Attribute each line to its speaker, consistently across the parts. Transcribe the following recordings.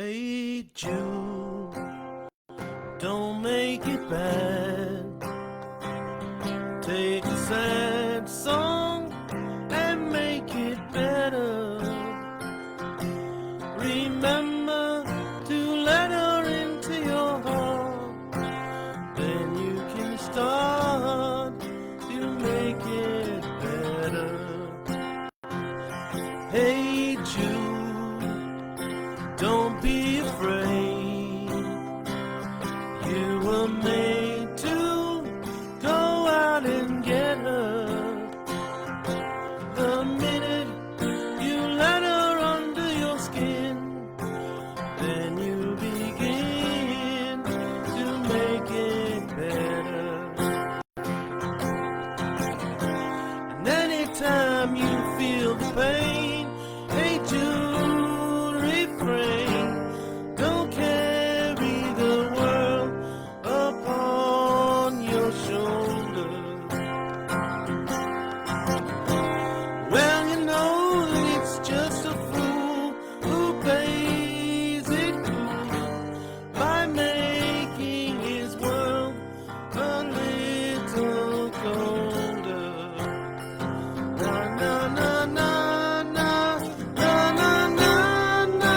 Speaker 1: Hey Jude, don't make it bad. Take a sad song and make it better. Remember to let her into your heart. Then you can start to make it better. Hey Jude, don't be afraid. You were made to go out and get her. The minute you let her under your skin, then you begin to make it better. And anytime you feel the pain, hey Jude, refrain. Don't carry the world upon your shoulders. Well, you know that it's just a fool who plays it cool by making his world a little colder. Na na na na na na na na na.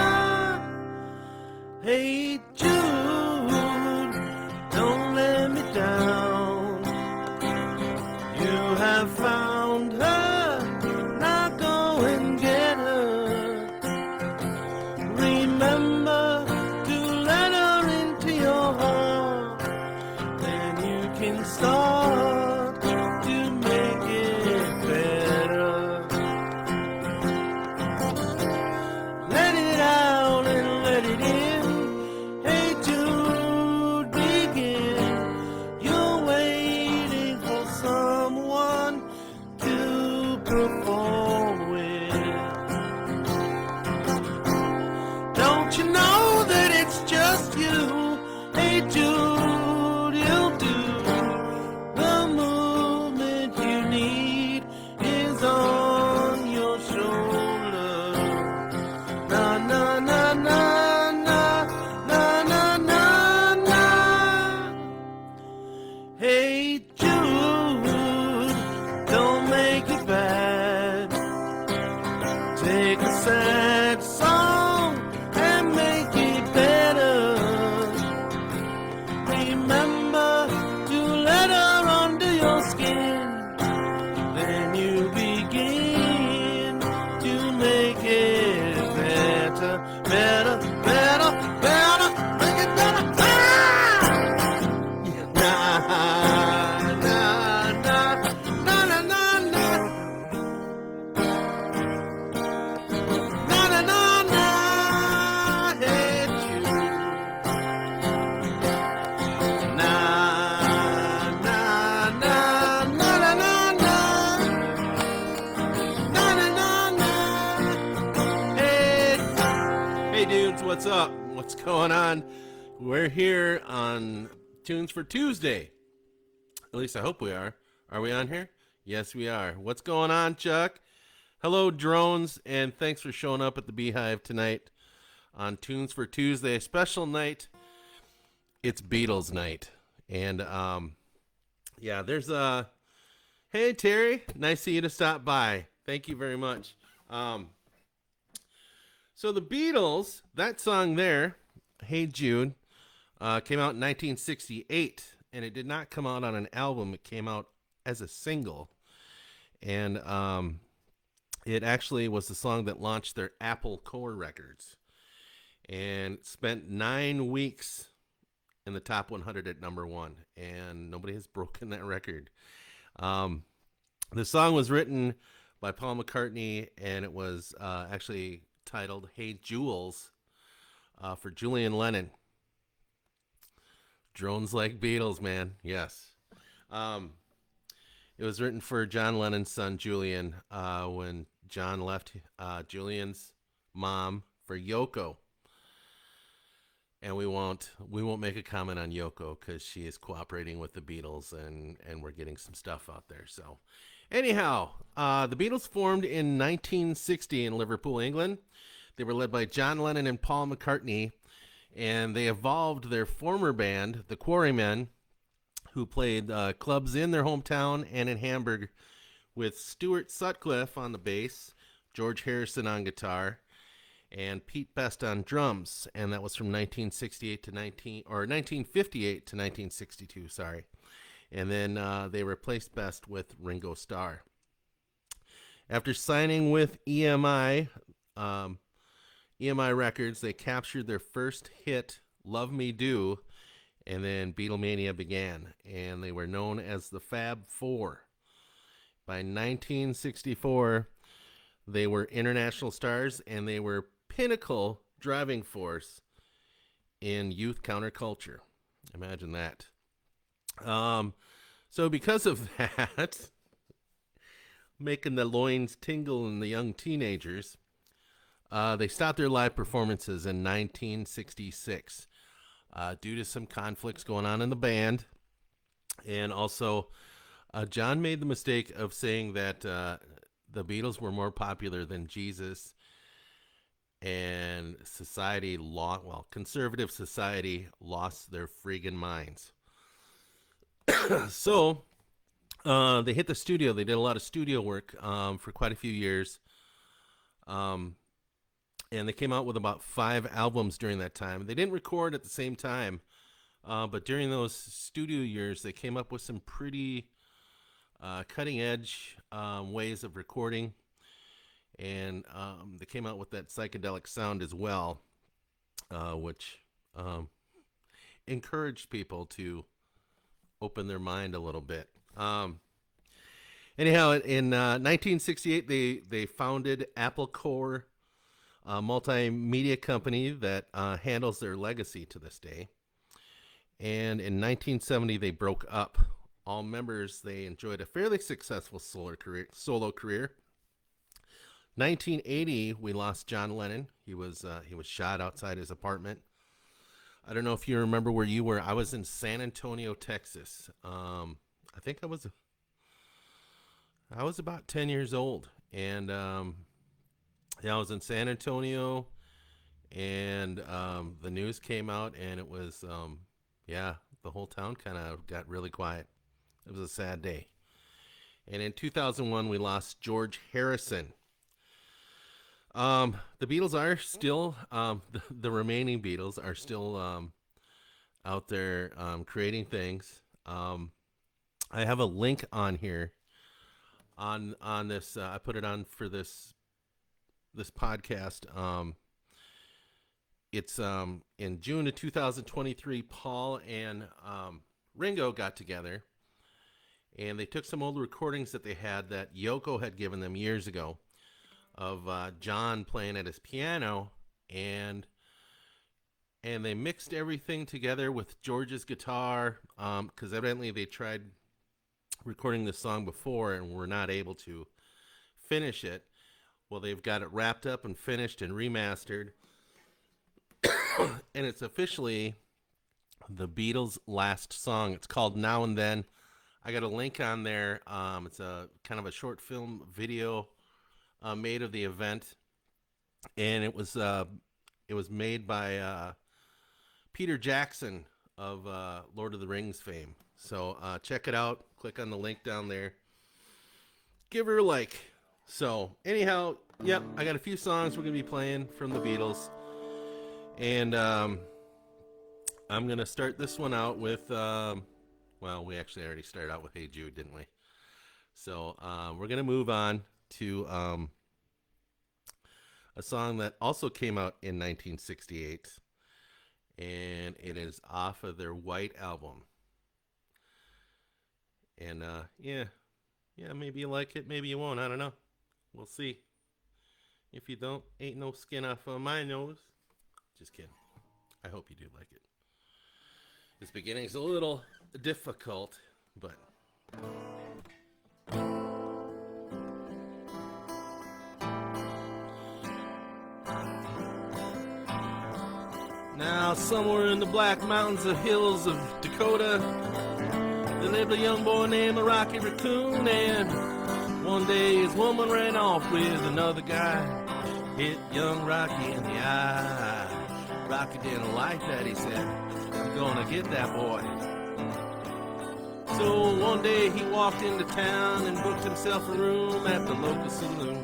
Speaker 1: Hey Jude, don't let me down. You have found her, now go and get her. Remember to let her into your heart. Then you can start to make it better. Let it out and let it in. Hey Jude, begin. You're waiting for someone to perform with. Don't you know that it's just you? Hey Jude, you'll do. The movement you need is on your shoulder. Na na na na na na na na na. Hey Jude, don't make it bad. Take a sad song and make it better. Remember to let her under your skin. Then you begin to make it better, better, better, better, make it better. Ah! Na na na na na na na na na na. Hey Jude. Na na na na na na na na na na. Hey dudes, what's up? What's going on? We're here on Tunes for Tuesday. At least I hope we are. Are we on here? Yes, we are. What's going on, Chuck? Hello, drones, and thanks for showing up at the Beehive tonight on Tunes for Tuesday. A special night. It's Beatles night. And, yeah, there's a... Hey, Terry. Nice of you to stop by. Thank you very much. So the Beatles, that song there, Hey Jude, came out in 1968, and it did not come out on an album. It came out as a single. And it actually was the song that launched their Apple Core records. And it spent 9 weeks in the top 100 at number one. And nobody has broken that record. The song was written by Paul McCartney, and it was actually titled Hey Jules for Julian Lennon. Drones like Beatles, man. Yes. It was written for John Lennon's son, Julian, when John left Julian's mom for Yoko. And we won't make a comment on Yoko because she is cooperating with the Beatles, and we're getting some stuff out there. So anyhow, the Beatles formed in 1960 in Liverpool, England. They were led by John Lennon and Paul McCartney, and they evolved their former band, the Quarrymen, who played clubs in their hometown and in Hamburg, with Stuart Sutcliffe on the bass, George Harrison on guitar, and Pete Best on drums. And that was from 1958 to 1962. Sorry. And then they replaced Best with Ringo Starr. After signing with EMI Records, they captured their first hit, Love Me Do, and then Beatlemania began, and they were known as the Fab Four. By 1964, they were international stars, and they were pinnacle driving force in youth counterculture. Imagine that. So because of that, making the loins tingle in the young teenagers, they stopped their live performances in 1966 due to some conflicts going on in the band. And also, John made the mistake of saying that the Beatles were more popular than Jesus, and conservative society lost their friggin' minds. So they hit the studio. They did a lot of studio work for quite a few years. And they came out with about 5 albums during that time. They didn't record at the same time, but during those studio years, they came up with some pretty cutting-edge ways of recording. And they came out with that psychedelic sound as well, which encouraged people to open their mind a little bit. Anyhow, in 1968, they founded Apple Core, a multimedia company that handles their legacy to this day. And in 1970, they broke up. All members, they enjoyed a fairly successful solo career. 1980, we lost John Lennon. He was shot outside his apartment. I don't know if you remember where you were. I was in San Antonio, Texas. I think I was about 10 years old, and I was in San Antonio, and the news came out, and it was the whole town kind of got really quiet. It was a sad day. And in 2001, we lost George Harrison. The Beatles are still, the remaining Beatles are still out there creating things. I have a link on here on this. I put it on for this podcast. It's in June of 2023. Paul and Ringo got together, and they took some old recordings that they had that Yoko had given them years ago, of John playing at his piano, and they mixed everything together with George's guitar, because evidently they tried recording this song before and were not able to finish it. Well, they've got it wrapped up and finished and remastered, and it's officially the Beatles' last song. It's called Now and Then. I got a link on there. It's a kind of a short film video made of the event, and it was made by Peter Jackson of Lord of the Rings fame. So check it out. Click on the link down there. Give her a like. So anyhow, yep, I got a few songs we're gonna be playing from the Beatles, and I'm gonna start this one out with we actually already started out with Hey Jude, didn't we? So we're gonna move on to a song that also came out in 1968, and it is off of their White album. And maybe you like it, maybe you won't, I don't know. We'll see. If you don't, ain't no skin off of my nose. Just kidding. I hope you do like it. This beginning's a little difficult, but now, somewhere in the Black Mountains of hills of Dakota, there lived a young boy named Rocky Raccoon, and one day his woman ran off with another guy. hit young Rocky in the eye. Rocky didn't like that, he said, "I'm gonna get that boy." So one day he walked into town and booked himself a room at the local saloon.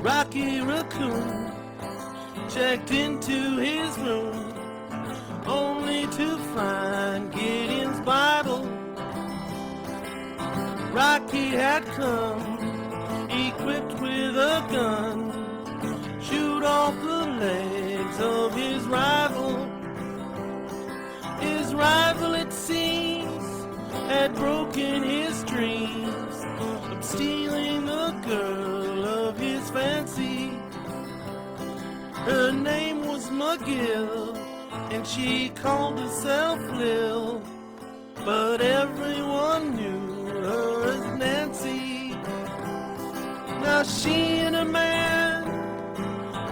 Speaker 1: Rocky Raccoon checked into his room, only to find Gideon's Bible. Rocky had come, equipped with a gun, shoot off the legs of his rival. His rival, it seems, had broken his dreams of stealing the girl of his fancy. Her name was McGill, and she called herself Lil, but everyone knew her as Nancy. Now she and a man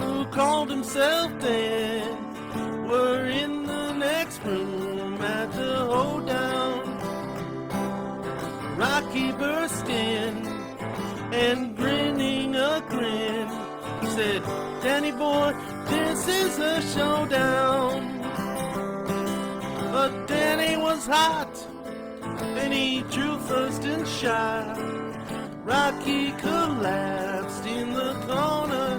Speaker 1: who called himself Dan were in the next room at the hoedown. Rocky burst in and grinning a grin said, "Danny boy, this is a showdown." But Danny was hot and he drew first and shot. Rocky collapsed in the corner.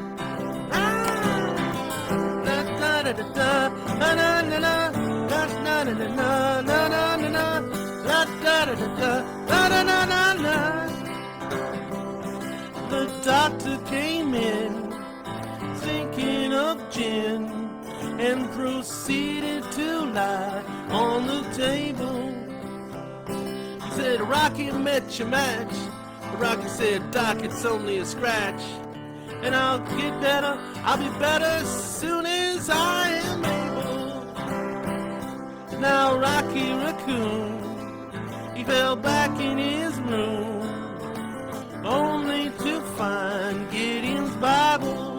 Speaker 1: The doctor came in, thinking of gin, and proceeded to lie on the table. He said, "Rocky, met your match." Rocky said, "Doc, it's only a scratch, and I'll get better. I'll be better as soon as I am able." Now Rocky Raccoon, he fell back in his room, only to find Gideon's Bible.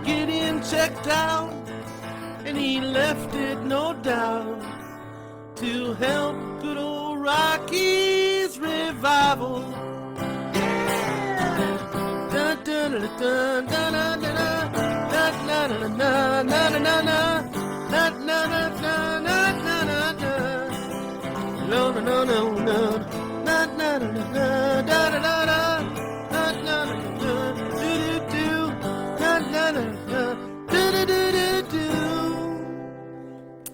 Speaker 1: Gideon checked out, and he left it, no doubt, to help good old Rocky's revival. No, no, no, no, no.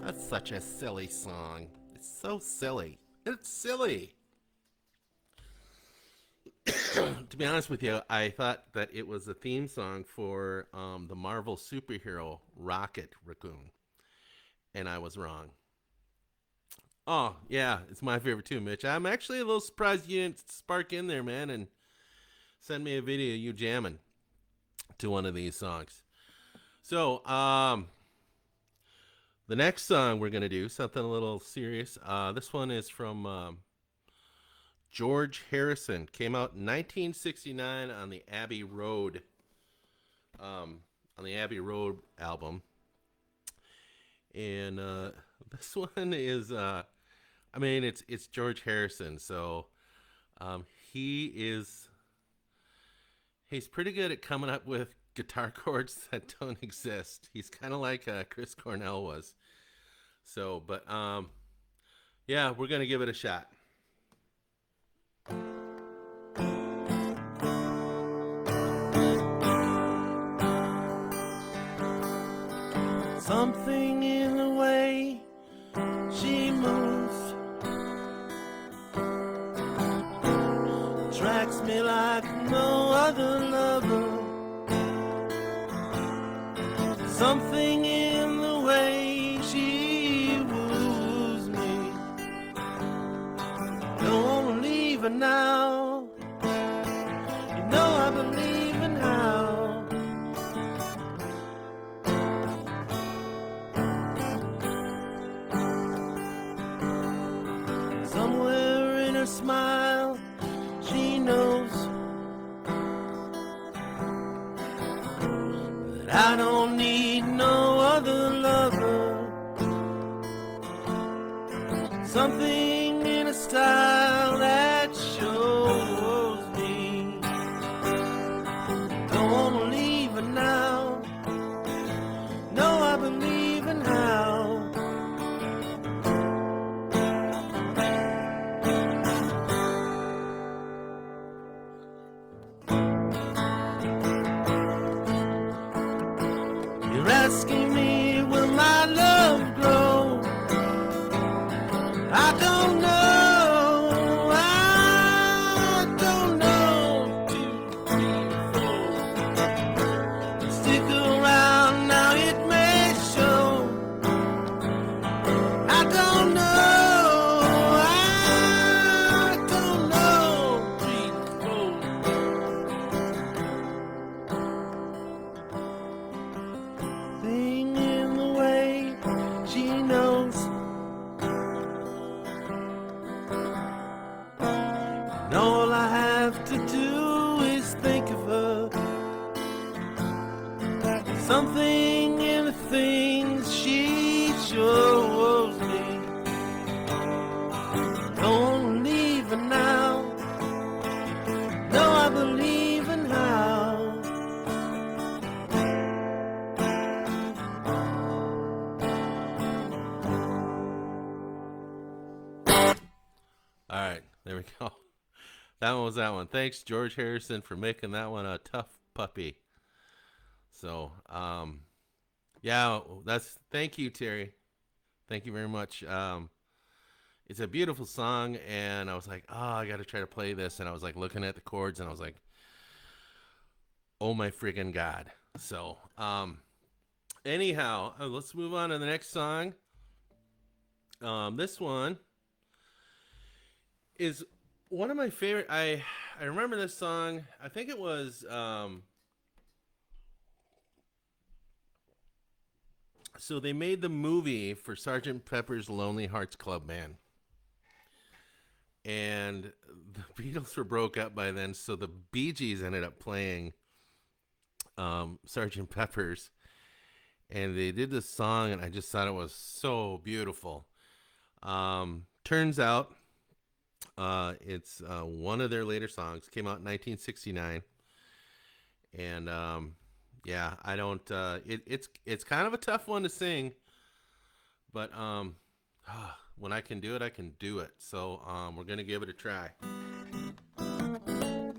Speaker 1: That's such a silly song. It's so silly. It's silly. To be honest with you, I thought that it was a theme song for the Marvel superhero Rocket Raccoon, and I was wrong. Oh, yeah, it's my favorite too, Mitch. I'm actually a little surprised you didn't spark in there, man, and send me a video of you jamming to one of these songs. So, the next song we're going to do, something a little serious. This one is from George Harrison. Came out in 1969 on the Abbey Road, album. And this one is, it's George Harrison, so he's pretty good at coming up with guitar chords that don't exist. He's kind of like Chris Cornell was. So, but yeah, we're gonna give it a shot. Something in the way she moves attracts me like no other lover. Something in the way she woos me. Don't wanna leave her now. You know I believe in how. Somewhere in her smile, she knows that I don't need no other lover. Something in a style that shows me something in the things she shows me. Don't leave her now. No, I believe in how. All right, there we go. That one was that one. Thanks, George Harrison, for making that one a tough puppy. So, yeah, thank you, Terry. Thank you very much. It's a beautiful song, and I was like, oh, I got to try to play this. And I was like looking at the chords, and I was like, oh my friggin' God. So, anyhow, let's move on to the next song. This one is one of my favorite. I remember this song. I think it was so they made the movie for Sergeant Pepper's Lonely Hearts Club Band. And the Beatles were broke up by then, so the Bee Gees ended up playing Sergeant Pepper's, and they did this song, and I just thought it was so beautiful. Turns out it's one of their later songs. Came out in 1969, and yeah, I don't. It's kind of a tough one to sing, but when I can do it, I can do it. So we're gonna give it a try. You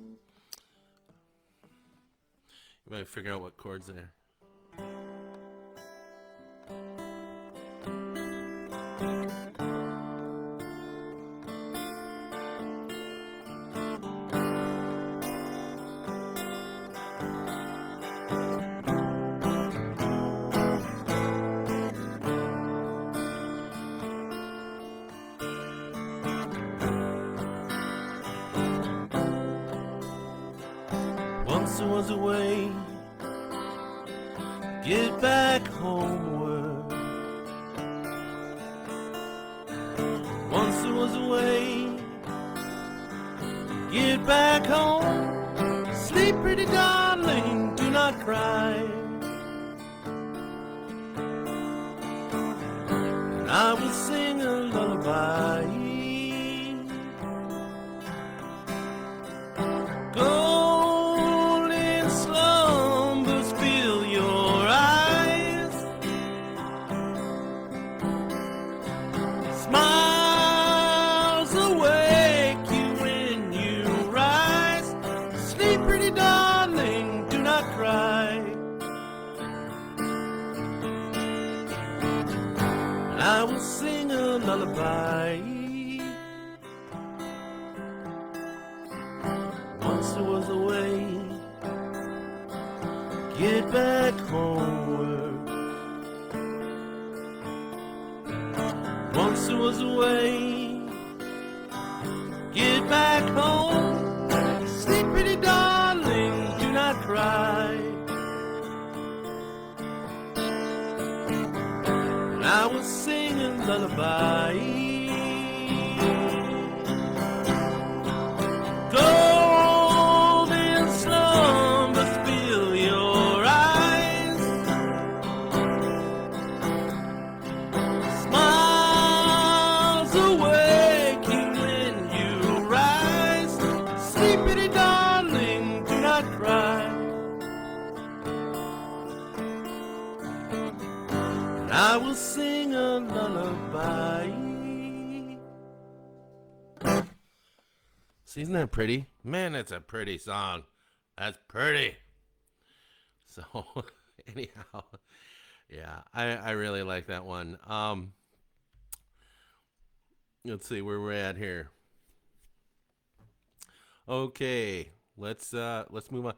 Speaker 1: might figure out what chords there. Once there was a way, get back homeward. Once there was a way, get back home. Sleep, pretty darling, do not cry. And I will sing a lullaby. I will sing a lullaby. Once there was a way, get back homeward. Once there was a way, get back home. Sleep, pretty darling, do not cry. I will sing a lullaby. Golden slumbers fill your eyes. Smiles awaking when you rise. Sleep, pretty darling, do not cry. I will sing a lullaby. See, isn't that pretty? Man, that's a pretty song. That's pretty. So, anyhow, yeah, I really like that one. Let's see where we're at here. Okay, let's move on.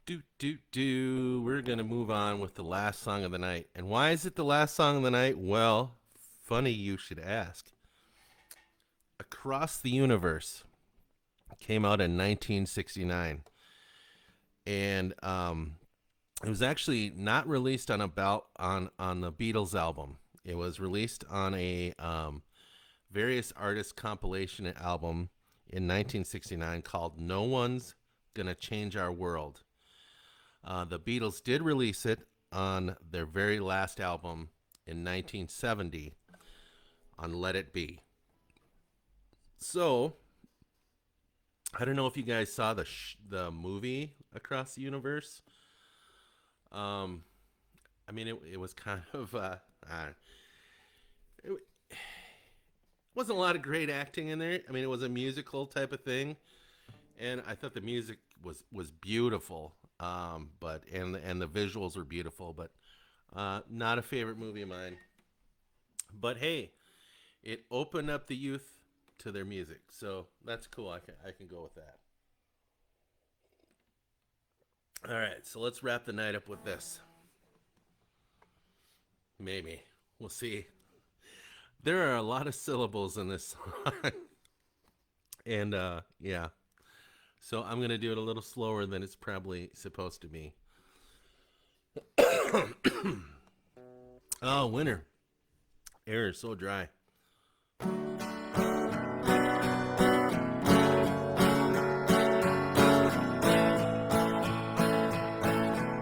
Speaker 1: We're going to move on with the last song of the night. And why is it the last song of the night? Well, funny you should ask. Across the Universe came out in 1969. And it was actually not released on the Beatles album. It was released on a various artists compilation album in 1969 called No One's Gonna Change Our World. The Beatles did release it on their very last album in 1970 on Let It Be. So, I don't know if you guys saw the movie Across the Universe. Um, I mean, it was kind of it wasn't a lot of great acting in there. I mean, it was a musical type of thing, and I thought the music was beautiful. But and the visuals were beautiful, but not a favorite movie of mine. But hey, it opened up the youth to their music, so that's cool. I can go with that. All right, so let's wrap the night up with this. Maybe we'll see. There are a lot of syllables in this song, and yeah, so I'm gonna do it a little slower than it's probably supposed to be. Oh, winter air is so dry.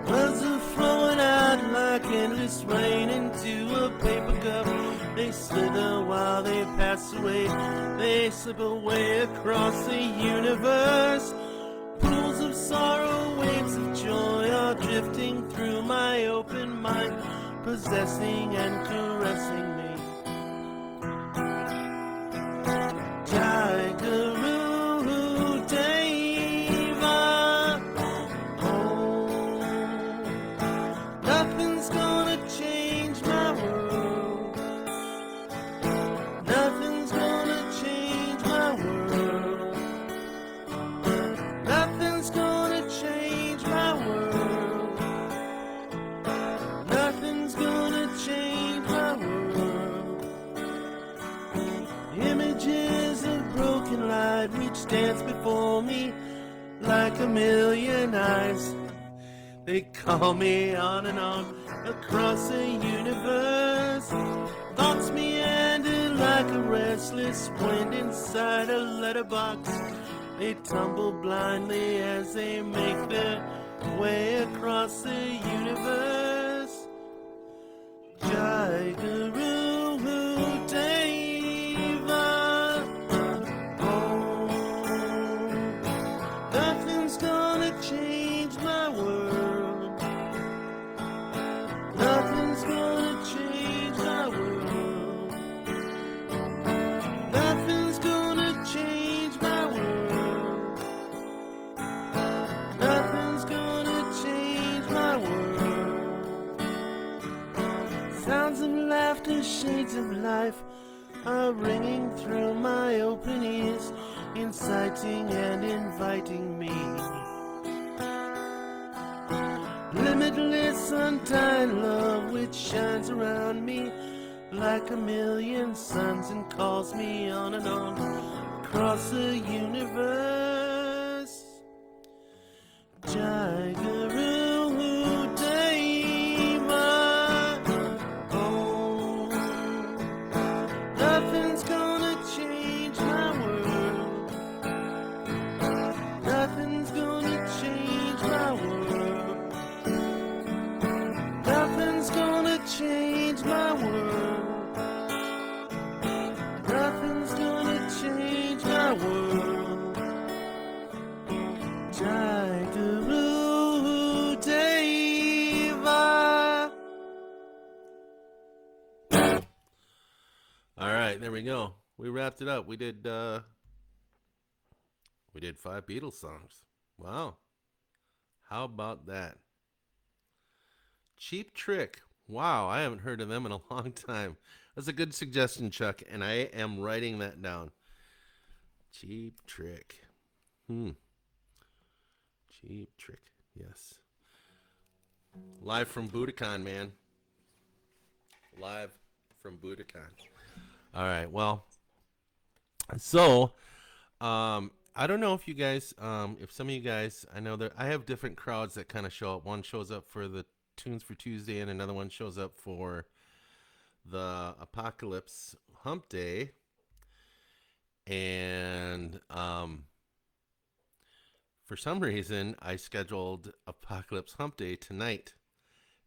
Speaker 1: Words are flowing out like endless rain into a paper cup. They slither while they pass away. They slip away across the universe. Pools of sorrow, waves of joy are drifting through my open mind, possessing and caressing me. Jai-Guru Deva. Oh, nothing's gonna change my world. Nothing's gonna change my world. Nothing's gonna change my world. Nothing's gonna change my world. Images of broken light which dance before me like a million eyes. They call me on and on across the universe. Thoughts meander like a restless wind inside a letterbox. They tumble blindly as they make their way across the universe. Jai Guru Deva. Oh, nothing's gonna change my world. Nothing's gonna change my world. Nothing's gonna change my world. Nothing's gonna change my world. Sounds of laughter, shades of life are ringing through my open ears, inciting and inviting me. Limitless, undying love which shines around me like a million suns and calls me on and on across the universe. Jai Guru Deva. Oh, nothing's gonna change my world. Nothing's gonna change my world. Nothing's gonna change my world. Nothing's gonna change my world. Jai Guru Deva. All right, there we go. We wrapped it up. We did 5 Beatles songs. Wow. How about that? Cheap Trick. Wow, I haven't heard of them in a long time. That's a good suggestion, Chuck, and I am writing that down. Cheap Trick. Cheap Trick. Yes. Live from Budokan, man. Live from Budokan. All right. Well, so I don't know if you guys, if some of you guys, I know that I have different crowds that kind of show up. One shows up for the Tunes for Tuesday, and another one shows up for the Apocalypse Hump Day. And for some reason, I scheduled Apocalypse Hump Day tonight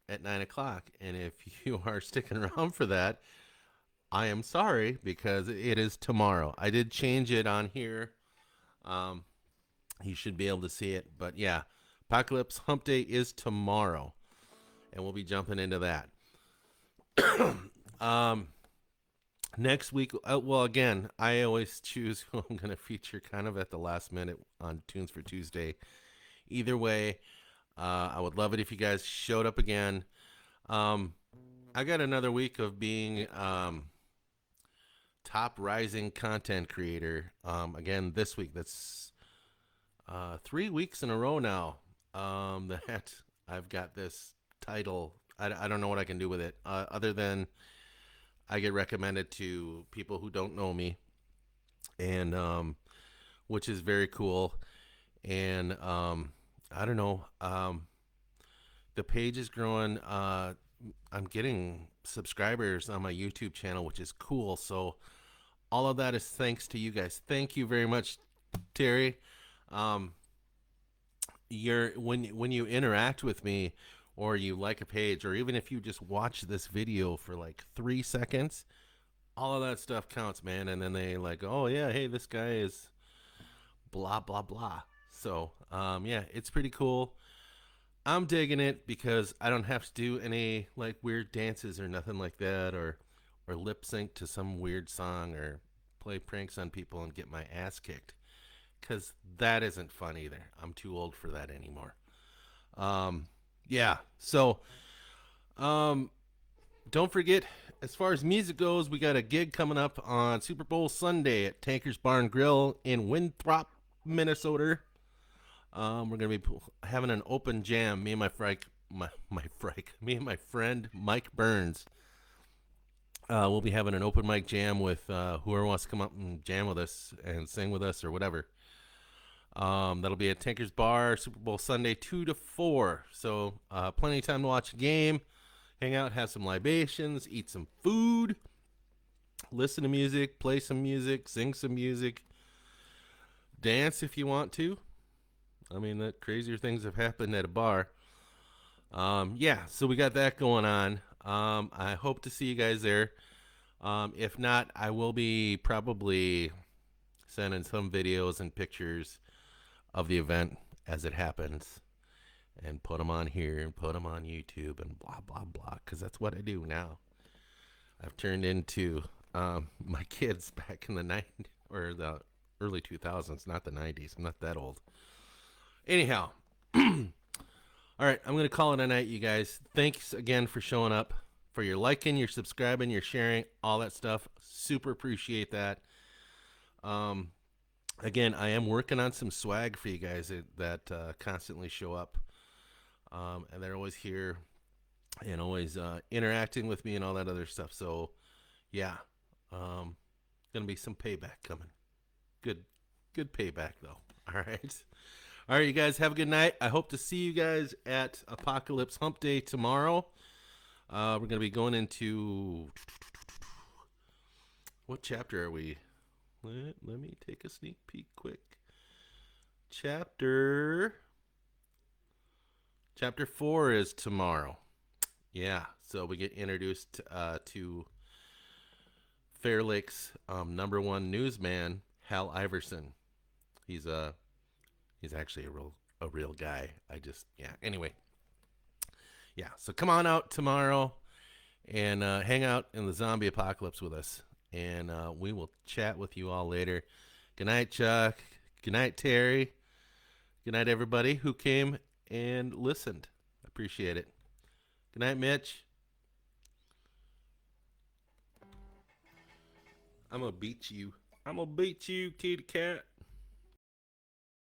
Speaker 1: at 9 o'clock. And if you are sticking around for that, I am sorry because it is tomorrow. I did change it on here. Um, you should be able to see it. But yeah, Apocalypse Hump Day is tomorrow. And we'll be jumping into that. um, Next week, well, again, I always choose who I'm going to feature kind of at the last minute on Tunes for Tuesday. Either way, I would love it if you guys showed up again. Um, I got another week of being top rising content creator. Again, this week, that's 3 weeks in a row now that I've got this title. I don't know what I can do with it other than I get recommended to people who don't know me, and which is very cool. And I don't know. The page is growing. I'm getting subscribers on my YouTube channel, which is cool. So all of that is thanks to you guys. Thank you very much, Terry. Um, when you interact with me, or you like a page, or even if you just watch this video for like 3 seconds, all of that stuff counts, man. And then they like, oh yeah, hey, this guy is blah blah blah. So yeah, it's pretty cool. I'm digging it because I don't have to do any like weird dances or nothing like that, or lip sync to some weird song, or play pranks on people and get my ass kicked, because that isn't fun either. I'm too old for that anymore. Um, yeah. So um, don't forget, as far as music goes, we got a gig coming up on Super Bowl Sunday at Tanker's Bar and Grill in Winthrop, Minnesota. We're gonna be having an open jam. Me and me and my friend Mike Burns. We'll be having an open mic jam with whoever wants to come up and jam with us and sing with us or whatever. That'll be at Tanker's Bar, Super Bowl Sunday, 2 to 4. So plenty of time to watch a game, hang out, have some libations, eat some food, listen to music, play some music, sing some music, dance if you want to. I mean, that crazier things have happened at a bar. Yeah, so we got that going on. I hope to see you guys there. If not, I will be probably sending some videos and pictures of the event as it happens, and put them on here and put them on YouTube and blah blah blah, because that's what I do now. I've turned into my kids back in the 90s or the early 2000s, not the 90s. I'm not that old. Anyhow, all right, I'm going to call it a night, you guys. Thanks again for showing up, for your liking, your subscribing, your sharing, all that stuff. Super appreciate that. Again, I am working on some swag for you guys that constantly show up. And they're always here and always interacting with me and all that other stuff. So, yeah, gonna be some payback coming. Good payback though. All right. All right, you guys have a good night. I hope to see you guys at Apocalypse Hump Day tomorrow. We're going to be going into, what chapter are we? Let me take a sneak peek quick. Chapter 4 is tomorrow. Yeah, so we get introduced to Fair Lake's #1 newsman, Hal Iverson. He's actually a real guy. Yeah. Anyway, yeah. So come on out tomorrow and hang out in the zombie apocalypse with us, and we will chat with you all later. Good night, Chuck. Good night, Terry. Good night, everybody who came and listened. Appreciate it. Good night, Mitch. I'm gonna beat you. I'm gonna beat you, kitty cat.